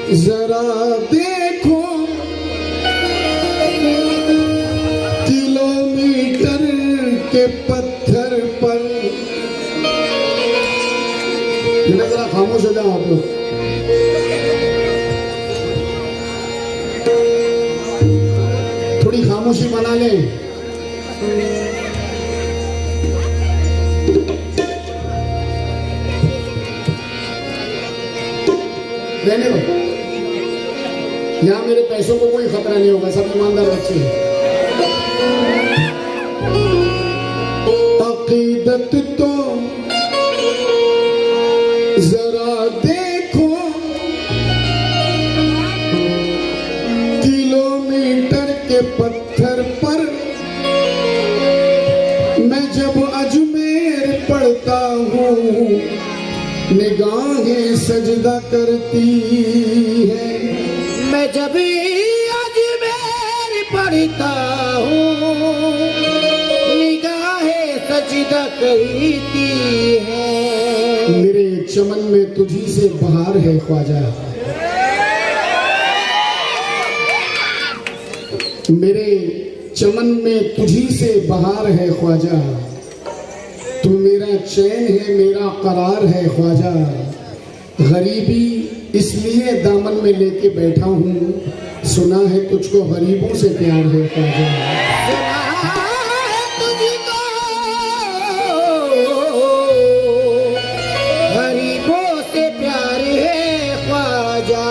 जरा देखो किलोमीटर के पत्थर पर। जरा खामोश हो जाओ आप लोग। थोड़ी खामोशी बना लें। रहने दो, यहाँ मेरे पैसों को कोई खतरा नहीं होगा, सब ईमानदार बच्चे हैं। अकीदत तो जरा देखो किलोमीटर के पत्थर पर। मैं जब अजमेर पढ़ता हूँ निगाहें सजदा करती है। मैं जब अजमेर पढ़ता हूँ निगाहें सजदा करती है। मेरे चमन में तुझी से बहार है ख्वाजा, मेरे चमन में तुझी से बहार है ख्वाजा। तू मेरा चैन है, मेरा करार है ख्वाजा। गरीबी इसलिए दामन में लेके बैठा हूँ, सुना है तुझको गरीबों से प्यार है ख्वाजा। गरीबों से प्यार है ख्वाजा।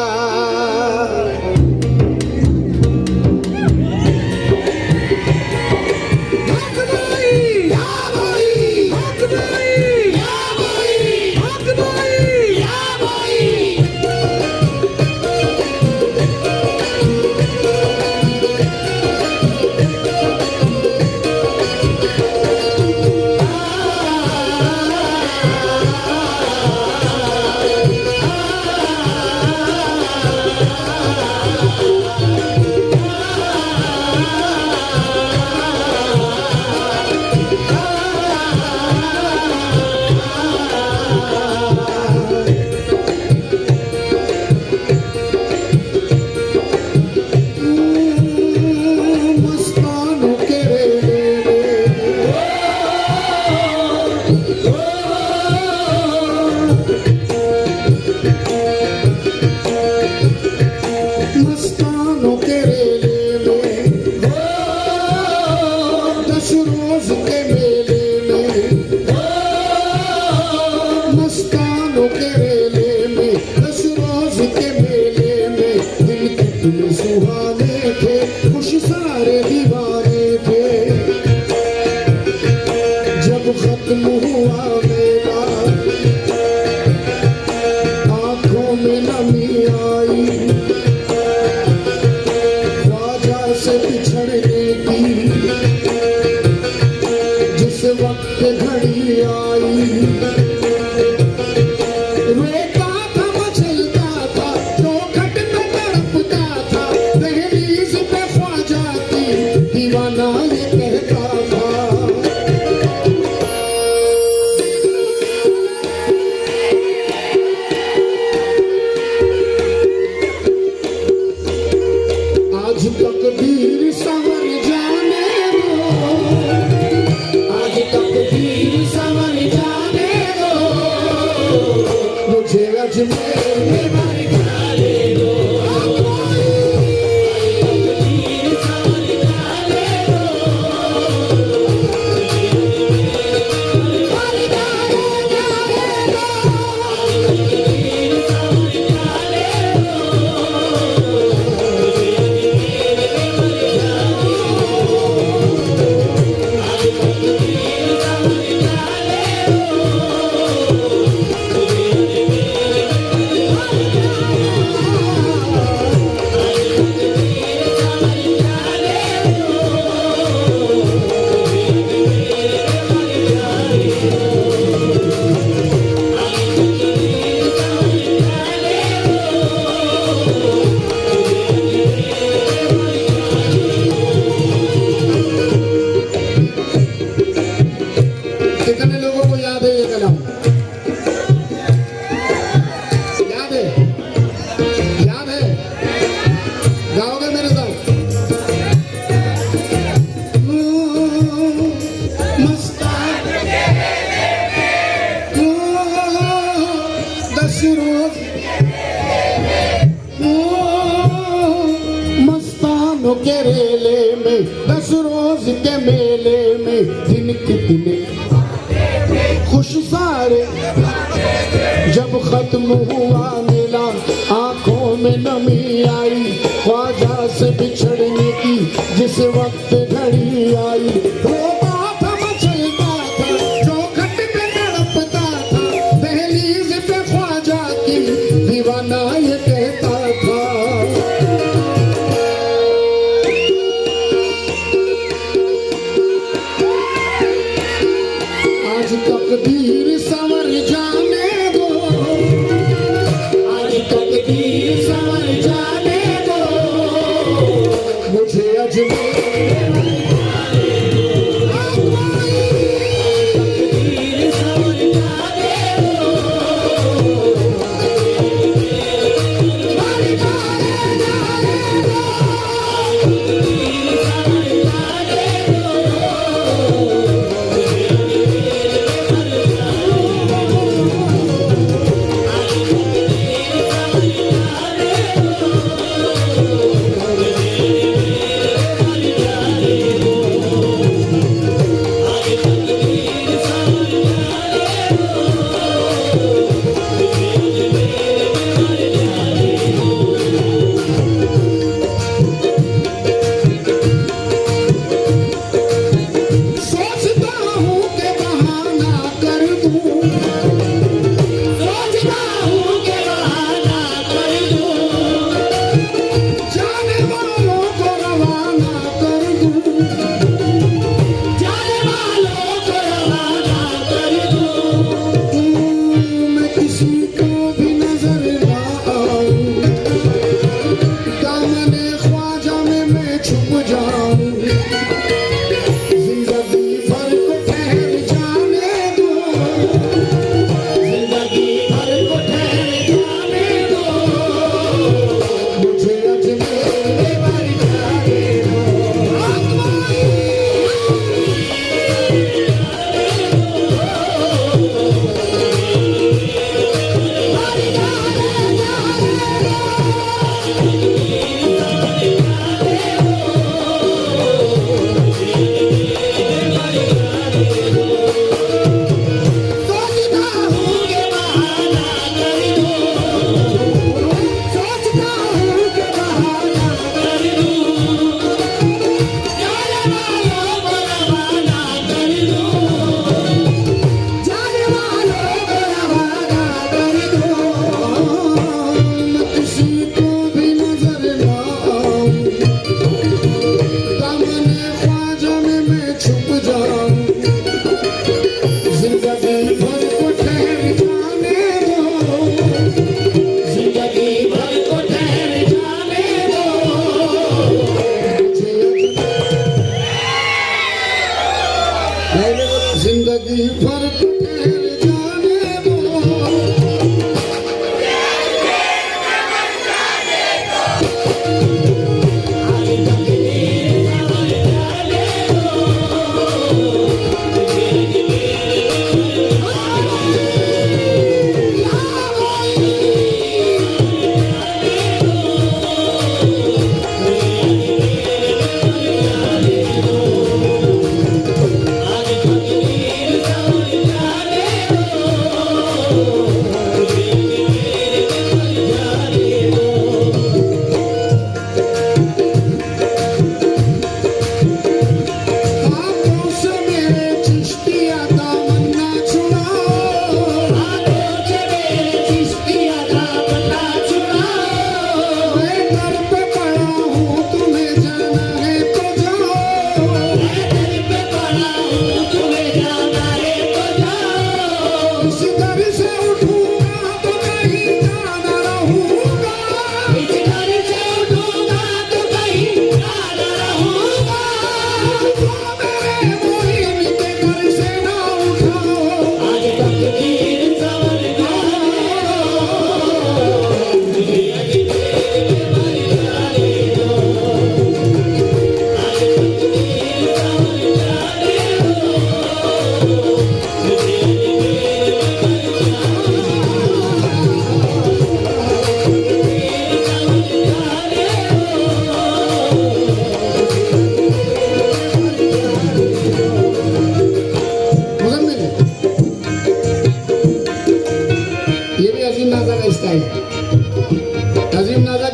के रेले में 10 रोज के मेले में दिन कितने खुश सारे जब खत्म हुआ मेला आंखों में नमी आई ख्वाजा से बिछड़ने की जिस वक्त घड़ी आई रोता था मचलता था चौखट पे तड़पता था दहलीज पे ख्वाजा की दीवाना ये कहता था आज तकदीर संवर जाने दो आज तकदीर संवर जाने दो मुझे अजमेर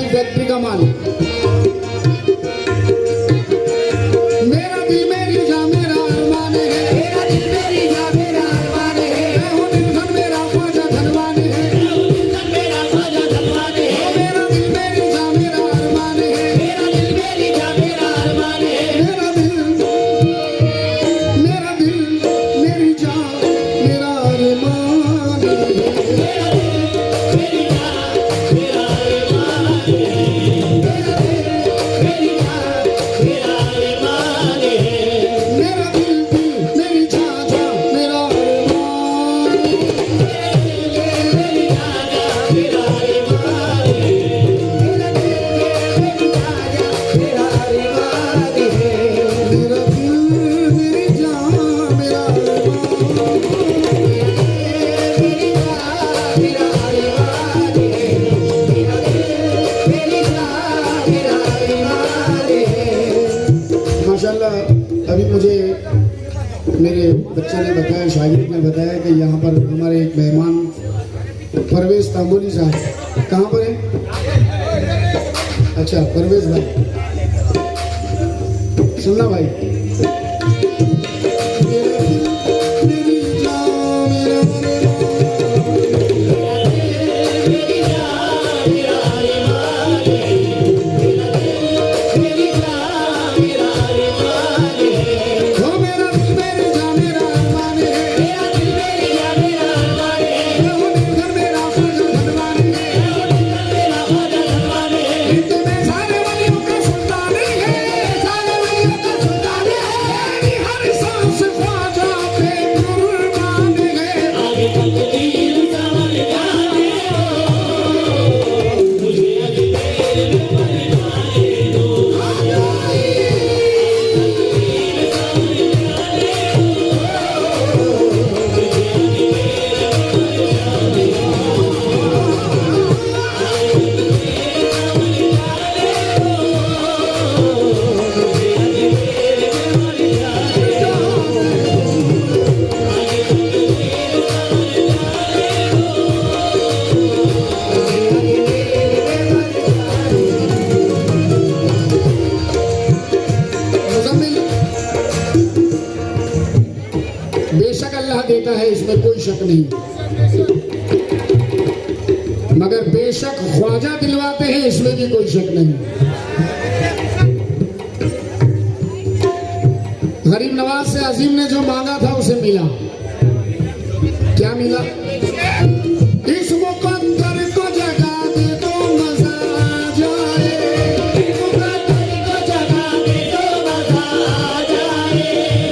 की फैक्ट्री का मालिक। मेरा दिल मेरी जान मेरा अरमान है, मेरा दिल मेरी जान मेरा अरमान है, मैं हूँ दिलखन मेरा ख्वाजा धनवान है, मेरा ख्वाजा धनवान है, मेरा दिल मेरी जान मेरा अरमान है, मेरा दिल मेरी जान मेरा अरमान है, मेरा दिल मेरी जान मेरा अरमान है। मेरा दिल मेरी जान जान मेरा अरमान है। मेरा दिल मेरी जान मेरा अरमान। माशाल्लाह अभी मुझे मेरे बच्चे ने बताया, शागिर्द ने बताया कि यहाँ पर हमारे एक मेहमान परवेज तांबोली साहब, कहाँ पर है? अच्छा परवेज भाई, सुनना भाई। मेरा दिल मेरी जान मेरा ओ मेरा दिल मेरी जान मेरा अरमान है, मैं हूँ दिलखन मेरा ख्वाजा धनवान है, हिंद में सारे वलियों का सुल्तान है, सारे वलियों का सुल्तान है, मेरी हर सांस ख्वाजा पे कुर्बान है। मुज़म्मिल, बेशक अल्लाह देता है, इसमें कोई शक नहीं, मगर बेशक ख्वाजा दिलवाते हैं, इसमें भी कोई शक नहीं। गरीब नवाज से अजीम ने जो मांगा था उसे मिला। क्या मिला? इस मुकद्दर को जगा दे तो मजा आ जाए, इस मुकद्दर को जगा दे तो मजा आ जाए,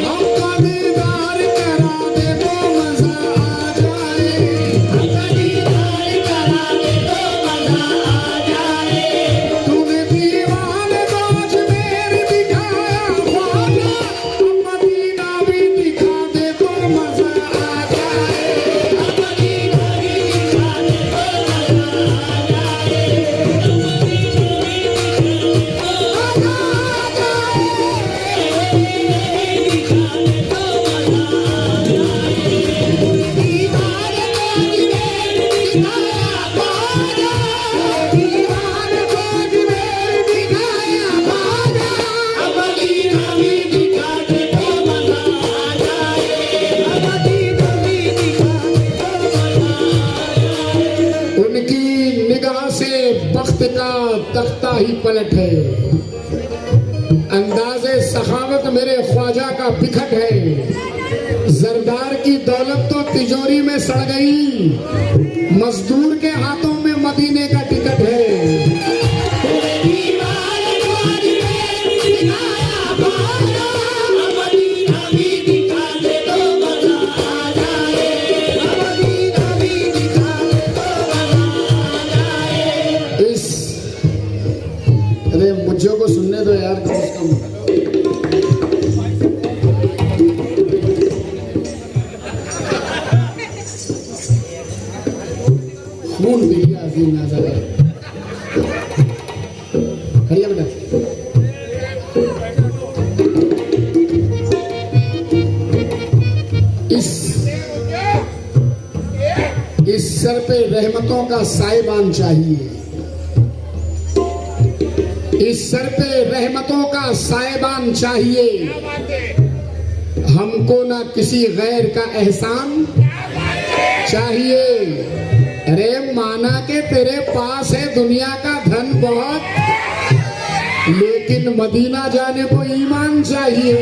हमका दीदार करा दे तो मजा आ जाए, हमका दीदार करा दे तो मजा आ जाए। तूने दीवाने को अजमेर दिखाया ख्वाजा, अब मदीना भी दिखा दे तो मजा आ जाए, अब मदीना भी दिखा दे तो मजा आ जाए, उनकी निगाह से बख्त का तख्ता ही पलट है, अंदाज़े सखावत मेरे ख्वाजा का बिखट है, जरदार की दौलत तो तिजोरी में सड़ गई, मजदूर के हाथों में मदीने का टिकट है। इस अरे मुझे को सुनने दो यार, कम से कम। खून पी लिया अजीम नाज़र है। खड़िया बेटा। इस सर पे रहमतों का साइबान चाहिए, इस सर पे रहमतों का साहिबान चाहिए, हमको ना किसी गैर का एहसान चाहिए। अरे माना के तेरे पास है दुनिया का धन बहुत, लेकिन मदीना जाने को ईमान चाहिए।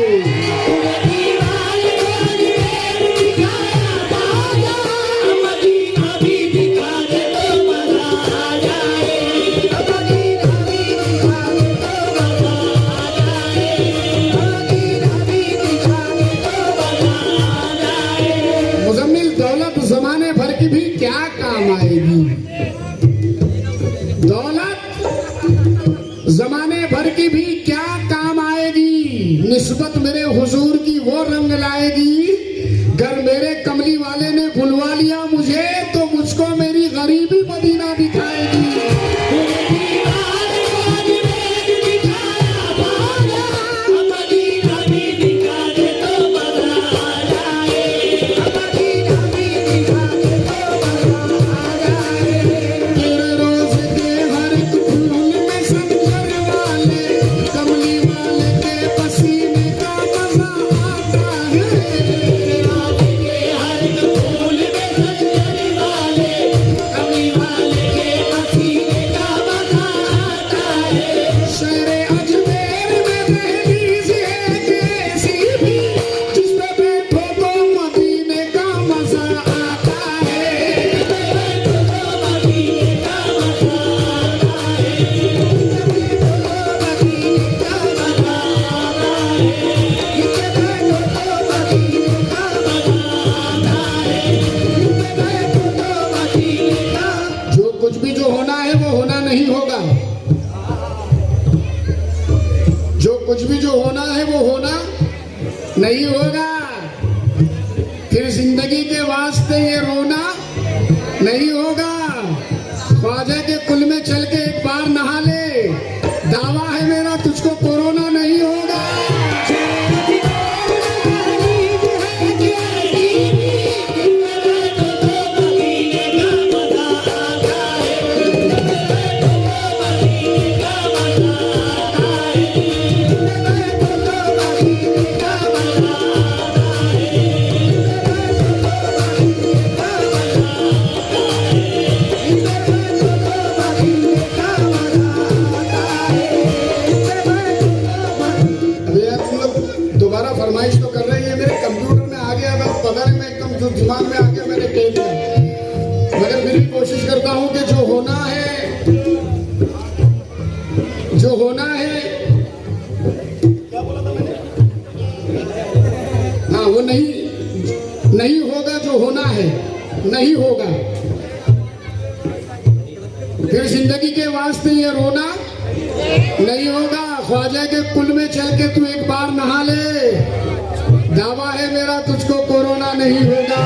मुजम्मिल, दौलत जमाने भर की भी क्या काम आएगी? दौलत जमाने भर की भी क्या काम आएगी? निस्बत मेरे हुजूर की वो रंग लाएगी। घर मेरे कमली वाले ने बुलवा लिया मुझे, तो मुझको मेरी गरीबी मदीना दिखाएगी। कुछ भी जो होना है वो होना नहीं होगा। फिर जिंदगी के वास्ते ये रोना नहीं होगा। ख्वाजा के कुल में चल के एक बार नहा ले, दावा है मेरा तुझको कोरोना नहीं होगा। फरमाइश तो कर रही है, मेरे कंप्यूटर में आ गया था, पता नहीं मैं एकदम जो दिमाग में आ गया मैंने कह दिया। मगर फिर भी कोशिश करता हूं कि जो होना है क्या बोला था मैंने, हाँ वो नहीं होगा। जो होना है नहीं होगा। फिर जिंदगी के वास्ते ये रोना नहीं होगा। ख्वाजा के कुल में चल के तू एक बार नहा ले, दावा है मेरा तुझको कोरोना नहीं होगा।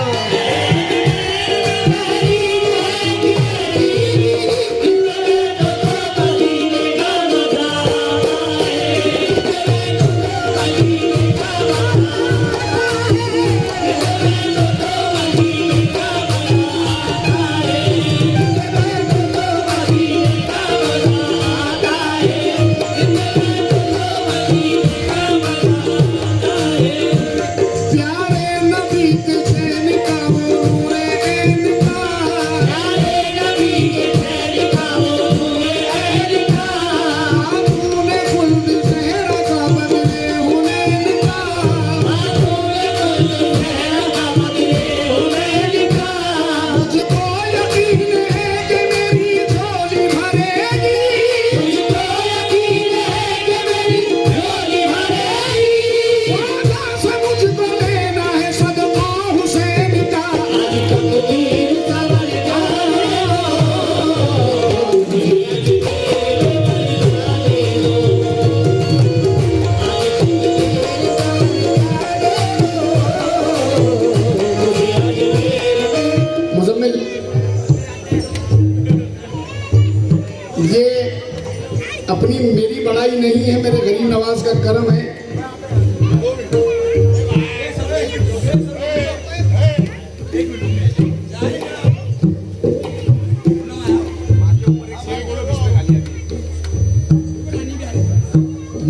अपनी मेरी बड़ाई नहीं है, मेरे गरीब नवाज का करम है।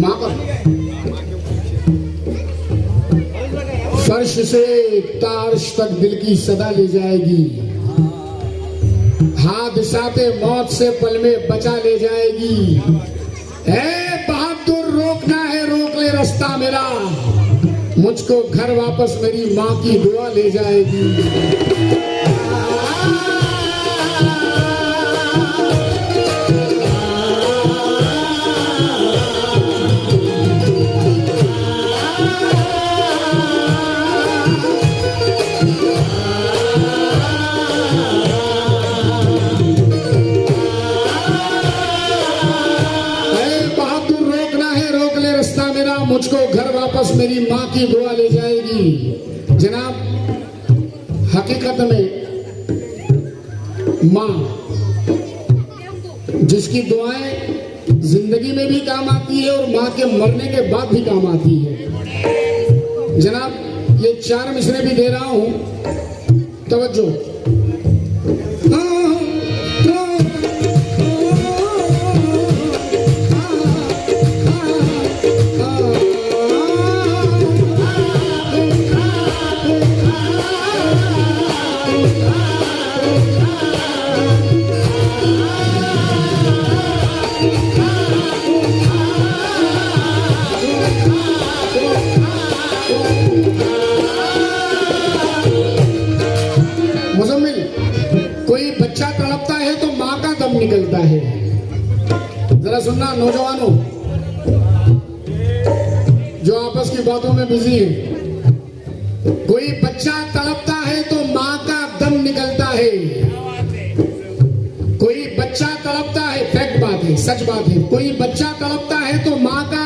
माँ का फर्श से तार्श तक दिल की सदा ले जाएगी, हादसाते मौत से पल में बचा ले जाएगी। है बहादुर रोकना है रोक ले रास्ता मेरा, मुझको घर वापस मेरी माँ की दुआ ले जाएगी। मुझको घर वापस मेरी माँ की दुआ ले जाएगी। जनाब, हकीकत में माँ जिसकी दुआएं जिंदगी में भी काम आती है और माँ के मरने के बाद भी काम आती है। जनाब, ये 4 मिसरे भी दे रहा हूं, तवज्जो। निकलता है। जरा सुनना नौजवानों जो आपस की बातों में बिजी है, कोई बच्चा तड़पता है तो माँ का दम निकलता है। कोई बच्चा तड़पता है, फैक्ट बात है, सच बात है, कोई बच्चा तड़पता है तो माँ का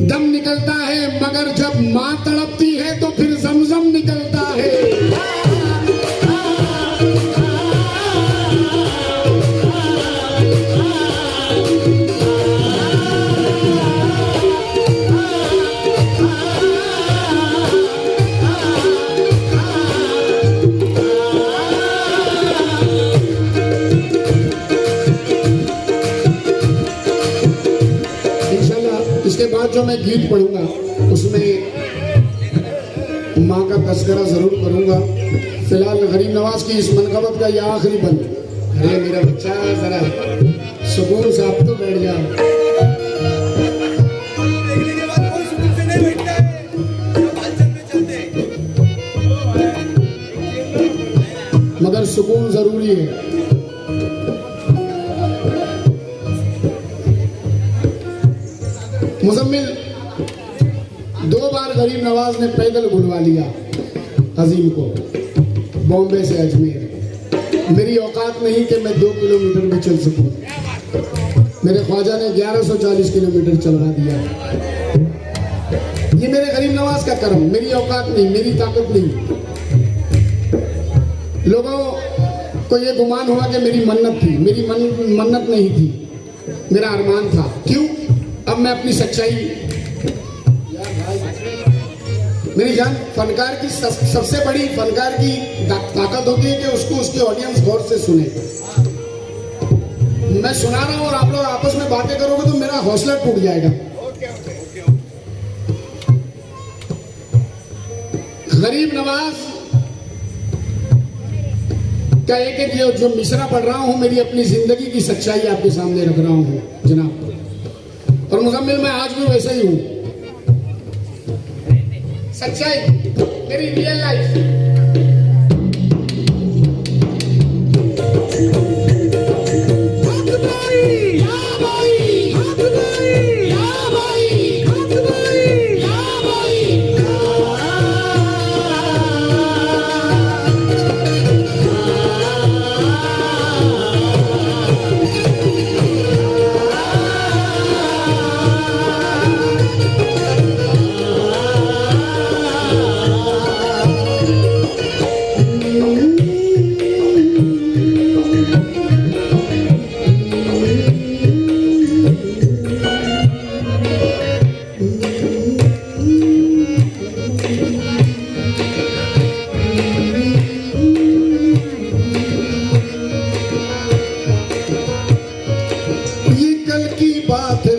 दम निकलता है, मगर जब माँ तड़पती है तो फिर जमजम निकलता है। इसके बाद जो मैं गीत पढ़ूंगा उसमें माँ का तस्करा जरूर करूंगा। फिलहाल गरीब नवाज की इस मनकबत का यह आखिरी बंद। अरे मेरा बच्चा जरा सुकून से आप तो बैठ जा, मगर सुकून जरूरी है। मुजम्मिल 2 बार गरीब नवाज ने पैदल बुलवा लिया अजीम को बॉम्बे से अजमेर। मेरी औकात नहीं कि मैं 2 किलोमीटर भी चल सकूं। मेरे ख्वाजा ने 1140 किलोमीटर चलवा दिया। ये मेरे गरीब नवाज का करम, मेरी औकात नहीं, मेरी ताकत नहीं। लोगों को ये गुमान हुआ कि मेरी मन्नत थी, मेरी मन्नत नहीं थी, मेरा अरमान था। क्यों? अब मैं अपनी सच्चाई, मेरी जान, फनकार की सबसे बड़ी फनकार की ताकत होती है कि उसको उसकी ऑडियंस गौर से सुने। मैं सुना रहा हूं और आप लोग आपस में बातें करोगे तो मेरा हौसला टूट जाएगा। गरीब नवाज का एक जो मिसरा पढ़ रहा हूं, मेरी अपनी जिंदगी की सच्चाई आपके सामने रख रहा हूं जनाब। और मुजम्मिल मैं आज भी वैसे ही हूं, सच्चाई मेरी रियल लाइफ।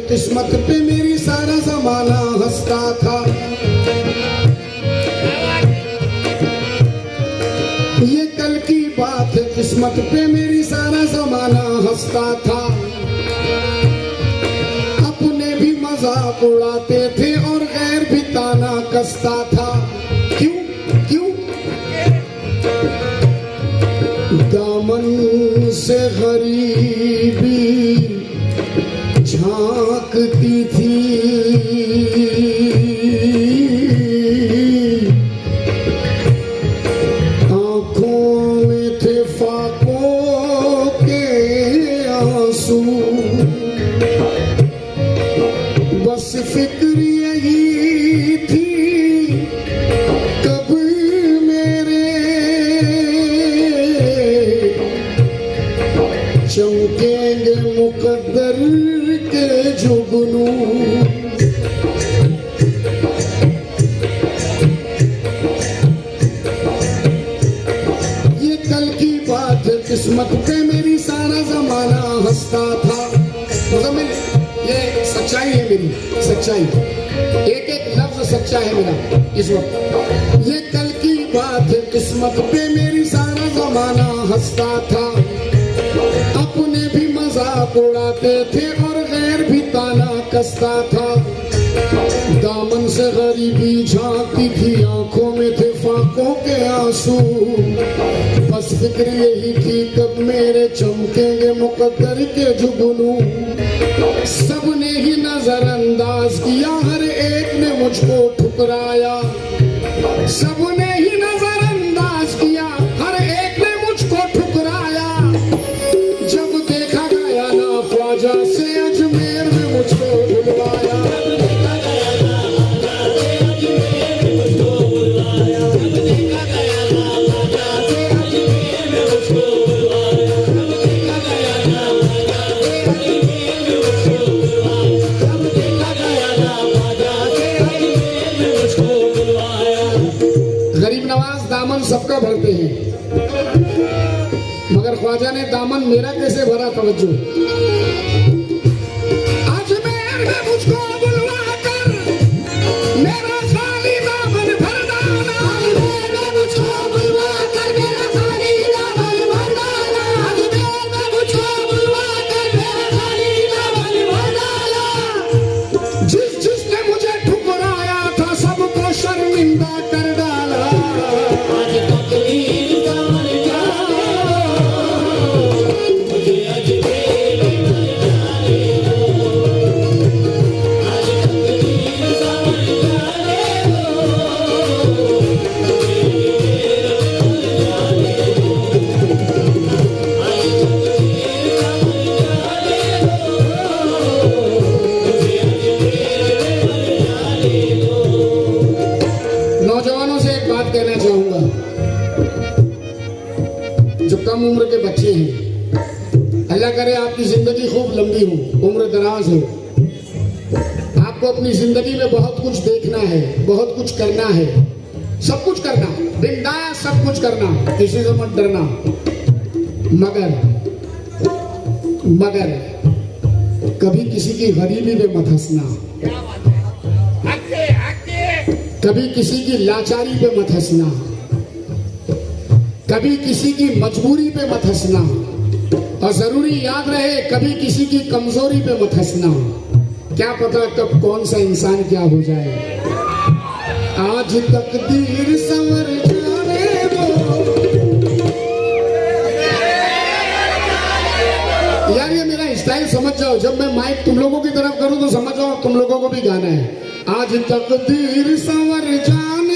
किस्मत पे मेरी हंसता था। ये कल की बात है, किस्मत पे मेरी सारा जमाना हंसता था। अपने भी मजाक उड़ाते थे और गैर भी ताना कसता था। क्यों क्यों? दामन से गरीबी झांकती थी, आंखों में थे फाकों के आंसू, बस फिक्र यही थी कब मेरे चमकेंगे मुकद्दर के जुगनू। ये कल की बात है, किस्मत पे मेरी सारा जमाना हंसता था। मतलब ये सच्चाई है मेरी, सच्चाई, एक एक लफ्ज सच्चा है मेरा इस वक्त। ये कल की बात है, किस्मत पे मेरी सारा जमाना हंसता था। अपने भी मजाक उड़ाते थे और गैर भी ताना कसता था। दामन से गरीबी झांकती थी, आंखों में थे फाकों के आंसू, बस फिक्र यही थी कब मेरे चमकेंगे मुकद्दर के जुगनू। सबने ही नजरअंदाज किया, हर एक ने मुझको ठुकराया। सबने ही नजरअंदाज किया, हर एक ने मुझको ठुकराया। जब देखा गया ना ख्वाजा से अजमेर में मुझको बुलवाया। गरीब नवाज दामन सबका भरते हैं, मगर ख्वाजा ने दामन मेरा कैसे भरा? तवज्जो। अजमेर में मुझको बुलवा कर मेरा खाली दामन भर डाला। अजमेर में मुझको बुलवा कर मेरा खाली दामन भर डाला। अजमेर में मुझको बुलवा कर मेरा खाली दामन भर डाला। जिसने मुझे ठुकराया था, सबको शर्मिंदा कर डाला। आज तकदीर का मर नौजवानों से एक बात कहना चाहूंगा, जो कम उम्र के बच्चे हैं, अल्लाह करे आपकी जिंदगी खूब लंबी हो, उम्र दराज हो। आपको अपनी जिंदगी में बहुत कुछ देखना है, बहुत कुछ करना है, सब कुछ करना, बिंदास सब कुछ करना, किसी से मत डरना। मगर कभी किसी की गरीबी पे मत हंसना, कभी किसी की लाचारी पे मत हंसना, कभी किसी की मजबूरी पे मत हंसना, और जरूरी याद रहे कभी किसी की कमजोरी पे मत हंसना। क्या पता कब कौन सा इंसान क्या हो जाए। आज तकदीर संवर जाने दो। यार ये मेरा स्टाइल समझ जाओ, जब मैं माइक तुम लोगों की तरफ करूं तो समझ जाओ तुम लोगों को भी गाना है। आज तकदीर संवर जाने